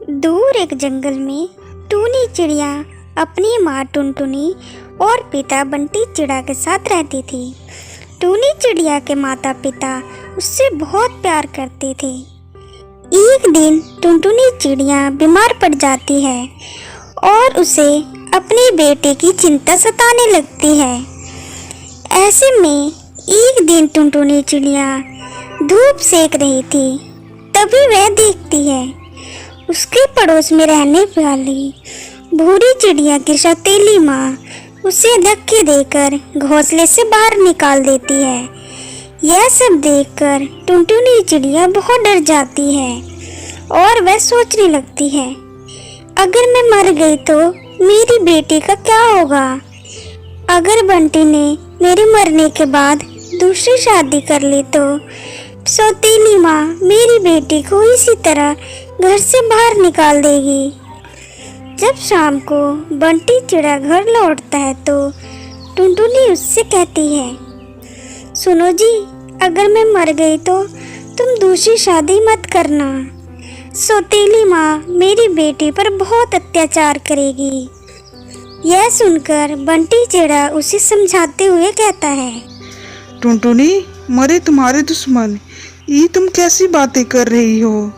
दूर एक जंगल में टूनी चिड़िया अपनी माँ टुनटुनी और पिता बंटी चिड़ा के साथ रहती थी। टूनी चिड़िया के माता पिता उससे बहुत प्यार करते थे। एक दिन टुनटुनी चिड़िया बीमार पड़ जाती है और उसे अपने बेटे की चिंता सताने लगती है। ऐसे में एक दिन टुनटुनी चिड़िया धूप सेक रही थी, तभी वह देखती है उसके पड़ोस में रहने वाली भूरी चिड़िया की सौतेली माँ उसे धक्के देकर घोंसले से बाहर निकाल देती है। यह सब देखकर टुनटुनी चिड़िया बहुत डर जाती है और वह सोचने लगती है, अगर मैं मर गई तो मेरी बेटी का क्या होगा? अगर बंटी ने मेरे मरने के बाद दूसरी शादी कर ली तो सौतेली माँ मेरी बेटी को इसी तरह घर से बाहर निकाल देगी। जब शाम को बंटी चिड़ा घर लौटता है तो टुनटुनी उससे कहती है, सुनो जी, अगर मैं मर गई तो तुम दूसरी शादी मत करना। सौतेली माँ मेरी बेटी पर बहुत अत्याचार करेगी। यह सुनकर बंटी चिड़ा उसे समझाते हुए कहता है, टुनटुनी, मरे तुम्हारे दुश्मन, ये तुम कैसी बातें कर रही हो?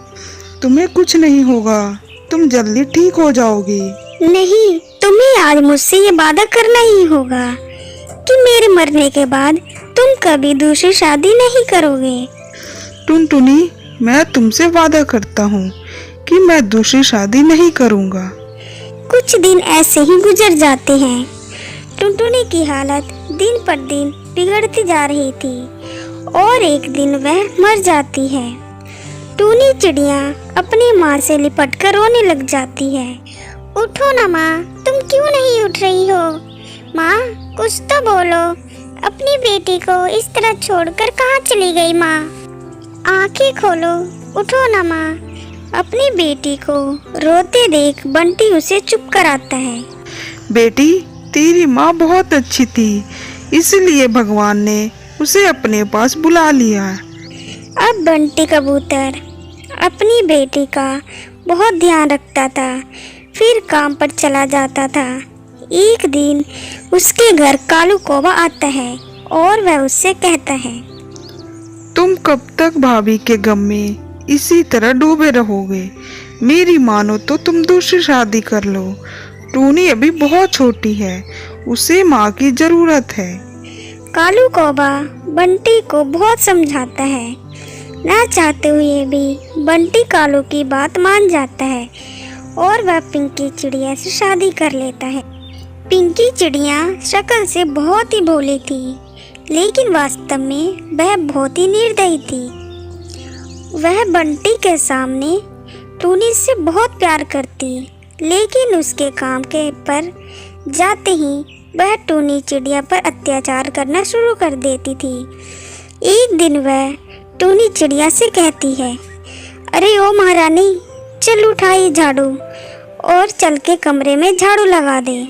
तुम्हें कुछ नहीं होगा, तुम जल्दी ठीक हो जाओगी। नहीं, तुम्हें आज मुझसे ये वादा करना ही होगा कि मेरे मरने के बाद तुम कभी दूसरी शादी नहीं करोगे। टुनटुनी, मैं तुमसे वादा करता हूँ कि मैं दूसरी शादी नहीं करूँगा। कुछ दिन ऐसे ही गुजर जाते हैं। टुनटुनी की हालत दिन पर दिन बिगड़ती जा रही थी और एक दिन वह मर जाती है। टूनी चिड़िया अपनी माँ से लिपटकर रोने लग जाती है। उठो ना माँ, तुम क्यों नहीं उठ रही हो? माँ, कुछ तो बोलो, अपनी बेटी को इस तरह छोड़कर कहाँ चली गई माँ? आंखें खोलो, उठो ना माँ। अपनी बेटी को रोते देख बंटी उसे चुप कराता है। बेटी, तेरी माँ बहुत अच्छी थी, इसलिए भगवान ने उसे अपने पास बुला लिया। अब बंटी कबूतर अपनी बेटी का बहुत ध्यान रखता था, फिर काम पर चला जाता था। एक दिन उसके घर कालू कौवा आता है और वह उससे कहता है, तुम कब तक भाभी के गम में इसी तरह डूबे रहोगे? मेरी मानो तो तुम दूसरी शादी कर लो। टूनी अभी बहुत छोटी है, उसे माँ की जरूरत है। कालू कौवा बंटी को बहुत समझाता है। ना चाहते हुए भी बंटी कालू की बात मान जाता है और वह पिंकी चिड़िया से शादी कर लेता है। पिंकी चिड़िया शक्ल से बहुत ही भोली थी, लेकिन वास्तव में वह बहुत ही निर्दयी थी। वह बंटी के सामने टूनी से बहुत प्यार करती, लेकिन उसके काम के पर जाते ही वह टूनी चिड़िया पर अत्याचार करना शुरू कर देती थी। एक दिन वह टूनी चिड़िया से कहती है, अरे ओ महारानी, चल उठाई झाड़ू और चल के कमरे में झाड़ू लगा दे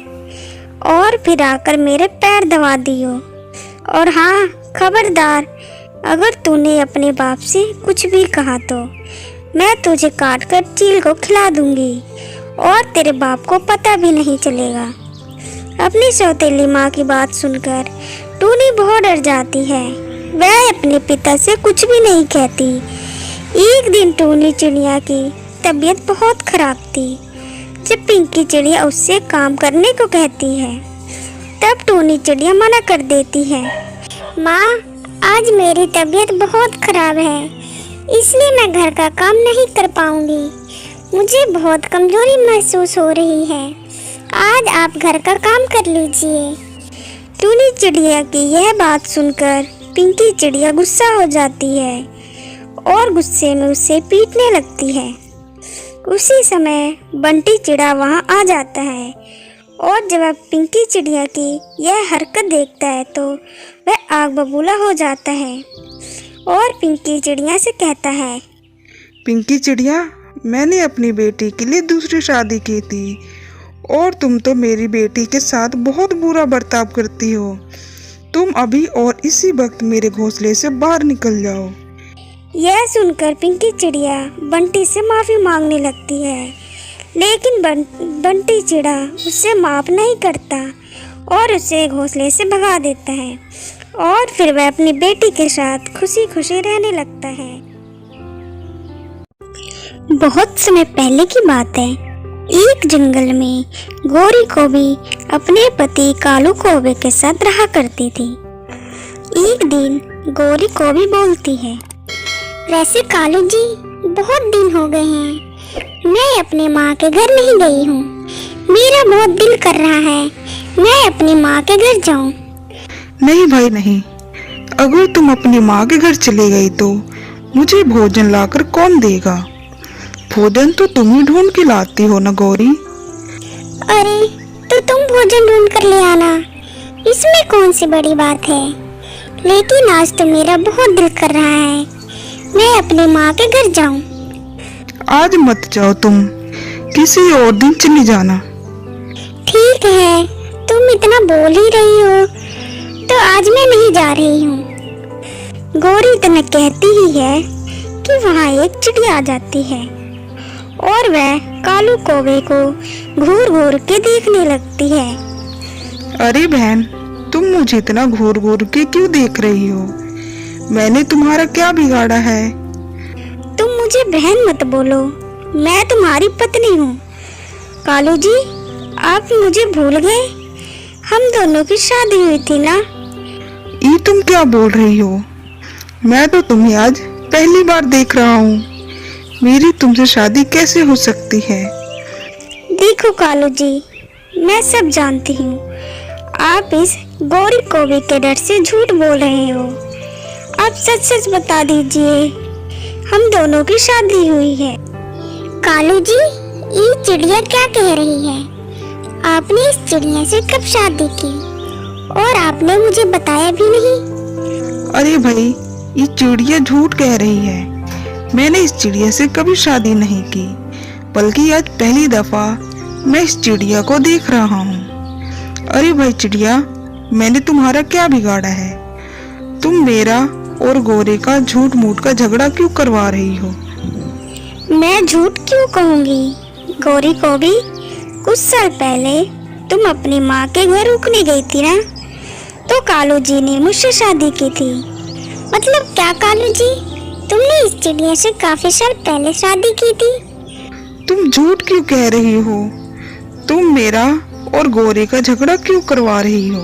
और फिर आकर मेरे पैर दबा दियो। और हाँ, खबरदार, अगर तूने अपने बाप से कुछ भी कहा तो मैं तुझे काट कर चील को खिला दूंगी और तेरे बाप को पता भी नहीं चलेगा। अपनी सौतेली माँ की बात सुनकर टूनी बहुत डर जाती है। वह अपने पिता से कुछ भी नहीं कहती। एक दिन टूनी चिड़िया की तबीयत बहुत खराब थी। जब पिंकी चिड़िया उससे काम करने को कहती है, तब टूनी चिड़िया मना कर देती है। माँ, आज मेरी तबीयत बहुत खराब है, इसलिए मैं घर का काम नहीं कर पाऊंगी। मुझे बहुत कमजोरी महसूस हो रही है। आज आप घर का काम कर लीजिए। टूनी चिड़िया की यह बात सुनकर पिंकी चिड़िया गुस्सा हो जाती है और गुस्से में उसे पीटने लगती है। उसी समय बंटी चिड़ा वहां आ जाता है और जब वह पिंकी चिड़िया की यह हरकत देखता है तो वह आग बबूला हो जाता है और पिंकी चिड़िया से कहता है, पिंकी चिड़िया, मैंने अपनी बेटी के लिए दूसरी शादी की थी और तुम तो मेरी बेटी के साथ बहुत बुरा बर्ताव करती हो। तुम अभी और इसी वक्त मेरे घोंसले से बाहर निकल जाओ। यह सुनकर पिंकी चिड़िया बंटी से माफी मांगने लगती है लेकिन बंटी चिड़ा उससे माफ नहीं करता और उसे घोंसले से भगा देता है और फिर वह अपनी बेटी के साथ खुशी खुशी रहने लगता है। बहुत समय पहले की बात है। एक जंगल में गौरी कौवी अपने पति कालू कौवे के साथ रहा करती थी। एक दिन गौरी कौवी बोलती है, वैसे कालू जी बहुत दिन हो गए हैं, मैं अपने माँ के घर नहीं गई हूँ। मेरा बहुत दिल कर रहा है मैं अपनी माँ के घर जाऊँ। नहीं भाई नहीं, अगर तुम अपनी माँ के घर चली गई तो मुझे भोजन लाकर कौन देगा? भोजन तो तुम ही ढूंढ के लाती हो ना गौरी। अरे तो तुम भोजन ढूंढ कर ले आना, इसमें कौन सी बड़ी बात है। लेकिन आज तो मेरा बहुत दिल कर रहा है मैं अपनी माँ के घर जाऊँ। आज मत जाओ, तुम किसी और दिन चली जाना। ठीक है, तुम इतना बोल ही रही हो तो आज मैं नहीं जा रही हूँ। गौरी इतना कहती ही है कि वहाँ एक चिड़िया आ जाती है और वह कालू कौवे को घूर घूर के देखने लगती है। अरे बहन, तुम मुझे इतना घूर घूर के क्यों देख रही हो? मैंने तुम्हारा क्या बिगाड़ा है? तुम मुझे बहन मत बोलो, मैं तुम्हारी पत्नी हूँ। कालू जी, आप मुझे भूल गए? हम दोनों की शादी हुई थी ना। ये तुम क्या बोल रही हो? मैं तो तुम्हें आज पहली बार देख रहा हूँ। मेरी तुमसे शादी कैसे हो सकती है? देखो कालू जी, मैं सब जानती हूँ। आप इस गौरी कौवे के डर से झूठ बोल रहे हो। आप सच सच बता दीजिए, हम दोनों की शादी हुई है। कालू जी, ये चिड़िया क्या कह रही है? आपने इस चिड़िया से कब शादी की और आपने मुझे बताया भी नहीं। अरे भाई, ये चिड़िया झूठ कह रही है। मैंने इस चिड़िया से कभी शादी नहीं की, बल्कि आज पहली दफा मैं इस चिड़िया को देख रहा हूँ। अरे भाई चिड़िया, मैंने तुम्हारा क्या बिगाड़ा है? तुम मेरा और गोरे का झूठ मूठ का झगड़ा क्यों करवा रही हो? मैं झूठ क्यों कहूँगी? गौरी कौवी, कुछ साल पहले तुम अपनी माँ के घर रुकने गई थी ना, तो कालू जी ने मुझसे शादी की थी। मतलब क्या कालू जी, तुमने इस चिड़िया से काफी साल पहले शादी की थी? तुम झूठ क्यों कह रही हो? तुम मेरा और गोरे का झगड़ा क्यों करवा रही हो?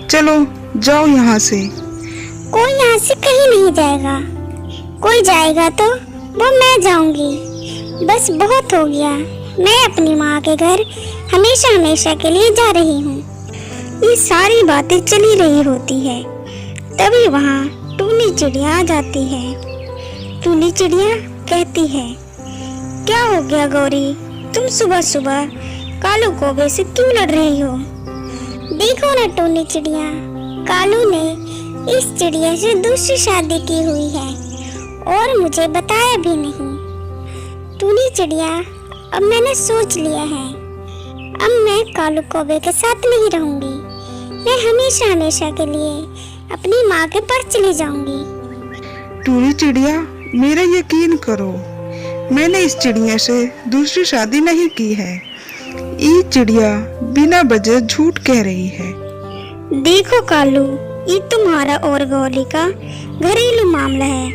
चलो जाओ यहाँ से। कोई यहाँ से कहीं नहीं जाएगा। कोई जाएगा तो वो मैं जाऊंगी। बस बहुत हो गया, मैं अपनी माँ के घर हमेशा हमेशा के लिए जा रही हूँ। ये सारी बातें चली रही होती है, तभी वहाँ टूनी चिड़िया आ जाती है। टूनी चिड़िया कहती है, क्या हो गया गौरी, तुम सुबह सुबह कालू कौवे से क्यों लड़ रही हो? देखो ना टूनी चिड़िया, कालू ने इस चिड़िया से दूसरी शादी की हुई है और मुझे बताया भी नहीं। टूनी चिड़िया, अब मैंने सोच लिया है, अब मैं कालू कौवे के साथ नहीं रहूंगी। मैं हमेशा हमेशा के लिए अपनी माँ के पास चली जाऊंगी। टूनी चिड़िया, मेरा यकीन करो, मैंने इस चिड़िया से दूसरी शादी नहीं की है। ये चिड़िया बिना वजह झूठ कह रही है। देखो कालू, ये तुम्हारा और गौरी का घरेलू मामला है,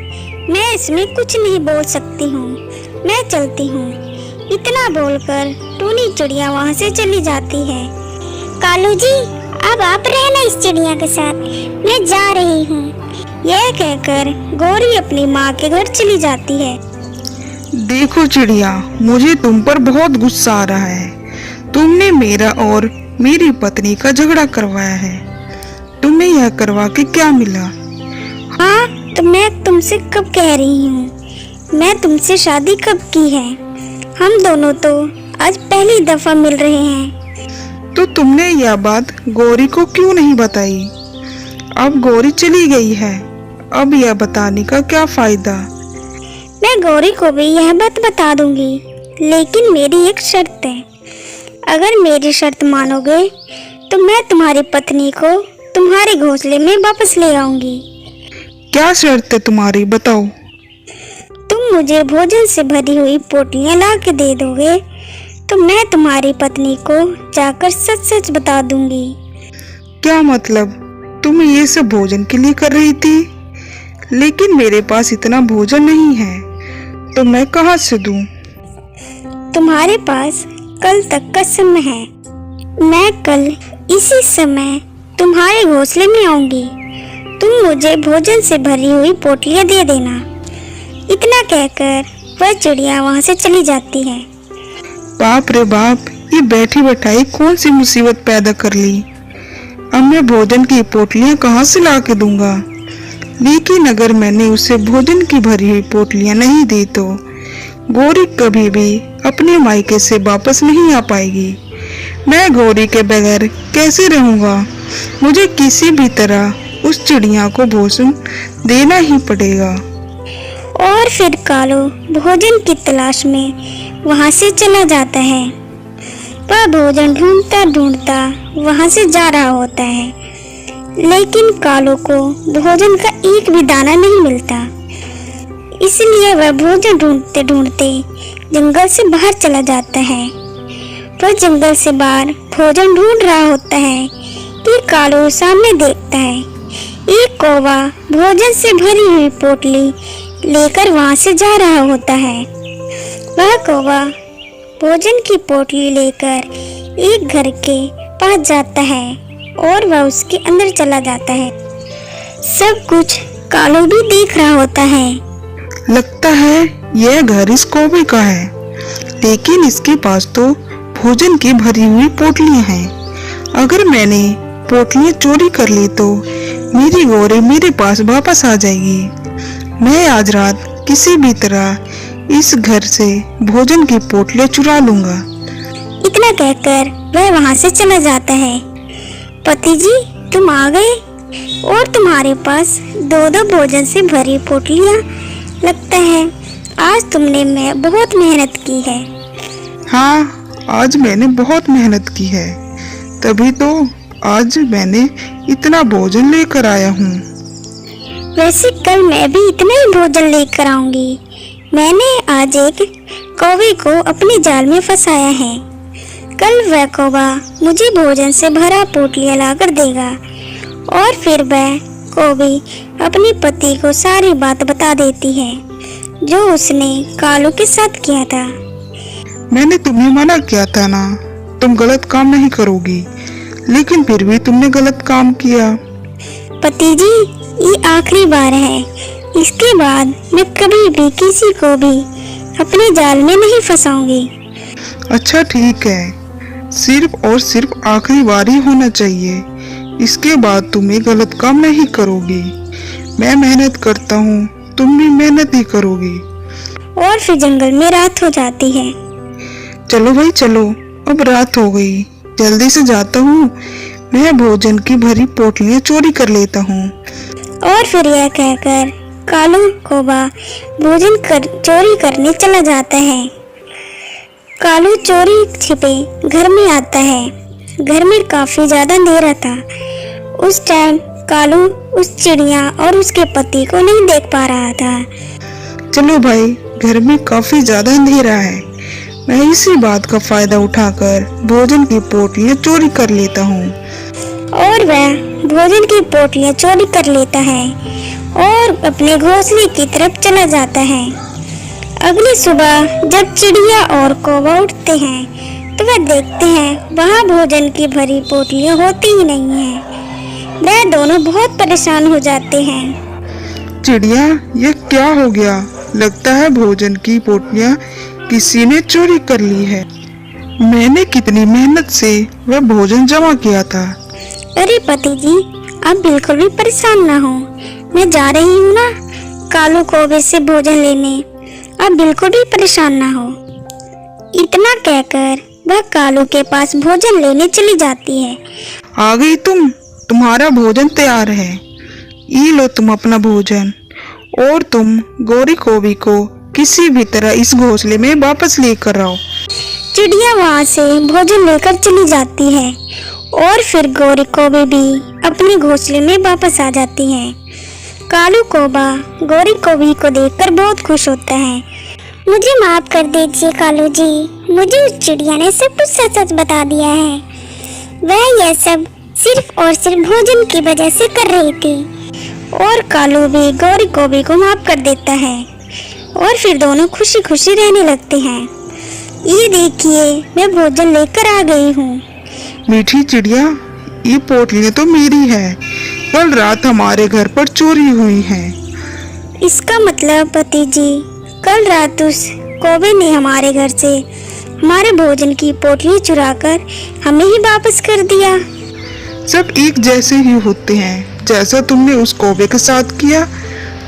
मैं इसमें कुछ नहीं बोल सकती हूँ। मैं चलती हूँ। इतना बोलकर टूनी चिड़िया वहाँ से चली जाती है। कालू जी, अब आप रहना इस चिड़िया के साथ, मैं जा रही हूँ। यह कहकर गौरी अपनी माँ के घर चली जाती है। देखो चिड़िया, मुझे तुम पर बहुत गुस्सा आ रहा है। तुमने मेरा और मेरी पत्नी का झगड़ा करवाया है। तुम्हें यह करवा के क्या मिला? हाँ, तो मैं तुमसे कब कह रही हूँ, मैं तुमसे शादी कब की है? हम दोनों तो आज पहली दफा मिल रहे हैं। तो तुमने यह बात गौरी को क्यों नहीं बताई? अब गौरी चली गई है, अब यह बताने का क्या फायदा? मैं गौरी को भी यह बात बता दूंगी, लेकिन मेरी एक शर्त है। अगर मेरी शर्त मानोगे तो मैं तुम्हारी पत्नी को तुम्हारे घोंसले में वापस ले आऊंगी। क्या शर्त है तुम्हारी, बताओ। तुम तुम मुझे भोजन से भरी हुई पोटलियां ला के दे दोगे तो मैं तुम्हारी पत्नी को जाकर सच सच बता दूंगी। क्या मतलब? तुम ये सब भोजन के लिए कर रही थी? लेकिन मेरे पास इतना भोजन नहीं है, तो मैं कहाँ से दूं? तुम्हारे पास कल तक का समय है। मैं कल इसी समय तुम्हारे घोंसले में आऊंगी। तुम मुझे भोजन से भरी हुई पोटलियां दे देना। इतना कहकर वह चिड़िया वहां से चली जाती है। बाप रे बाप, ये बैठी बैठाई कौन सी मुसीबत पैदा कर ली। अब मैं भोजन की पोटलियां कहाँ से ला के दूंगा? लेकिन अगर मैंने उसे भोजन की भरी हुई पोटलियां नहीं दी तो गौरी कभी भी अपने मायके से वापस नहीं आ पाएगी। मैं गौरी के बगैर कैसे रहूंगा? मुझे किसी भी तरह उस चिड़िया को भोजन देना ही पड़ेगा। और फिर कालू भोजन की तलाश में वहां से चला जाता है। वह भोजन ढूंढता ढूंढता वहां से जा रहा होता है, लेकिन कालू को भोजन का एक भी दाना नहीं मिलता। इसलिए वह भोजन ढूंढते ढूंढते जंगल से बाहर चला जाता है। वह जंगल से बाहर भोजन ढूंढ रहा होता है कि कालू सामने देखता है एक कौवा भोजन से भरी हुई पोटली लेकर वहां से जा रहा होता है। वह कौवा भोजन की पोटली लेकर एक घर के पास जाता है और वह उसके अंदर चला जाता है। सब कुछ कालू भी देख रहा होता है। लगता है यह घर इस कौवे का है, लेकिन इसके पास तो भोजन की भरी हुई पोटलियां हैं। अगर मैंने पोटलियां चोरी कर ली तो मेरी गौरी मेरे पास वापस आ जाएगी। मैं आज रात किसी भी तरह इस घर से भोजन की पोटलियां चुरा लूंगा। इतना कहकर वह वहां से चला जाता है। पति जी, तुम आ गए और तुम्हारे पास दो दो भोजन से भरी पोटलियां। लगता है आज तुमने बहुत मेहनत की है। हाँ, आज मैंने बहुत मेहनत की है, तभी तो आज मैंने इतना भोजन लेकर आया हूँ। वैसे कल मैं भी इतना ही भोजन लेकर आऊंगी। मैंने आज एक कौवे को अपने जाल में फंसाया है। कल वह कौवा मुझे भोजन से भरा पोटलियां लाकर देगा और फिर वह कौवी अपने पति को सारी बात बता देती है जो उसने कालू के साथ किया था। मैंने तुम्हें मना किया था ना, तुम गलत काम नहीं करोगी, लेकिन फिर भी तुमने गलत काम किया। पति जी, ये आखिरी बार है। इसके बाद मैं कभी भी किसी को भी अपने जाल में नहीं फंसाऊंगी। अच्छा ठीक है, सिर्फ और सिर्फ आखिरी बार ही होना चाहिए। इसके बाद तुम ये गलत काम नहीं करोगी। मैं मेहनत करता हूँ, तुम भी मेहनत ही करोगी। और फिर जंगल में रात हो जाती है। चलो भाई चलो, अब रात हो गई, जल्दी से जाता हूँ। मैं भोजन की भरी पोटलियां चोरी कर लेता हूँ। और फिर यह कहकर कालू कौवा भोजन चोरी करने चला जाता है। कालू चोरी छिपे घर में आता है। घर में काफी ज्यादा अंधेरा था। उस टाइम कालू उस चिड़िया और उसके पति को नहीं देख पा रहा था। चलो भाई, घर में काफी ज्यादा अंधेरा है, मैं इसी बात का फायदा उठाकर भोजन की पोटलियां चोरी कर लेता हूँ। और वह भोजन की पोटलियां चोरी कर लेता है और अपने घोंसले की तरफ चला जाता है। अगली सुबह जब चिड़िया और कौवा उठते हैं तो वह देखते हैं वहाँ भोजन की भरी पोटलियां होती ही नहीं है। वह दोनों बहुत परेशान हो जाते हैं। चिड़िया, ये क्या हो गया? लगता है भोजन की पोटलियां किसी ने चोरी कर ली है। मैंने कितनी मेहनत से वह भोजन जमा किया था। अरे पति जी, आप बिल्कुल भी परेशान ना हो। मैं जा रही हूँ ना कालू कौवे से भोजन लेने। आप बिल्कुल भी परेशान ना हो। इतना कहकर वह कालू के पास भोजन लेने चली जाती है। आ गई तुम, तुम्हारा भोजन तैयार है। ये लो तुम अपना भोजन, और तुम गौरी कौवी को किसी भी तरह इस घोंसले में वापस लेकर आओ। चिड़िया वहाँ से भोजन लेकर चली जाती है और फिर गौरी कौवी भी अपने घोंसले में वापस आ जाती है। कालू कौवा गौरी कौवी को देखकर बहुत खुश होता है। मुझे माफ कर दीजिए कालू जी, मुझे उस चिड़िया ने सब कुछ सच सच बता दिया है। वह यह सब सिर्फ और सिर्फ भोजन की वजह से कर रही थी। और कालू भी गौरी कौवी को माफ कर देता है और फिर दोनों खुशी खुशी रहने लगते हैं। ये देखिए, मैं भोजन लेकर आ गई हूँ। मीठी चिड़िया, ये पोटलियाँ तो मेरी है, कल रात हमारे घर पर चोरी हुई है। इसका मतलब पति जी, कल रात उस कौवे ने हमारे घर से हमारे भोजन की पोटली चुराकर हमें ही वापस कर दिया। सब एक जैसे ही होते हैं, जैसा तुमने उस कौवे के साथ किया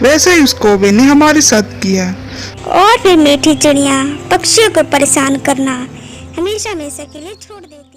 वैसा ही उस कौवे ने हमारे साथ किया। और फिर मीठी चिड़िया पक्षियों को परेशान करना हमेशा हमेशा के लिए छोड़ देती।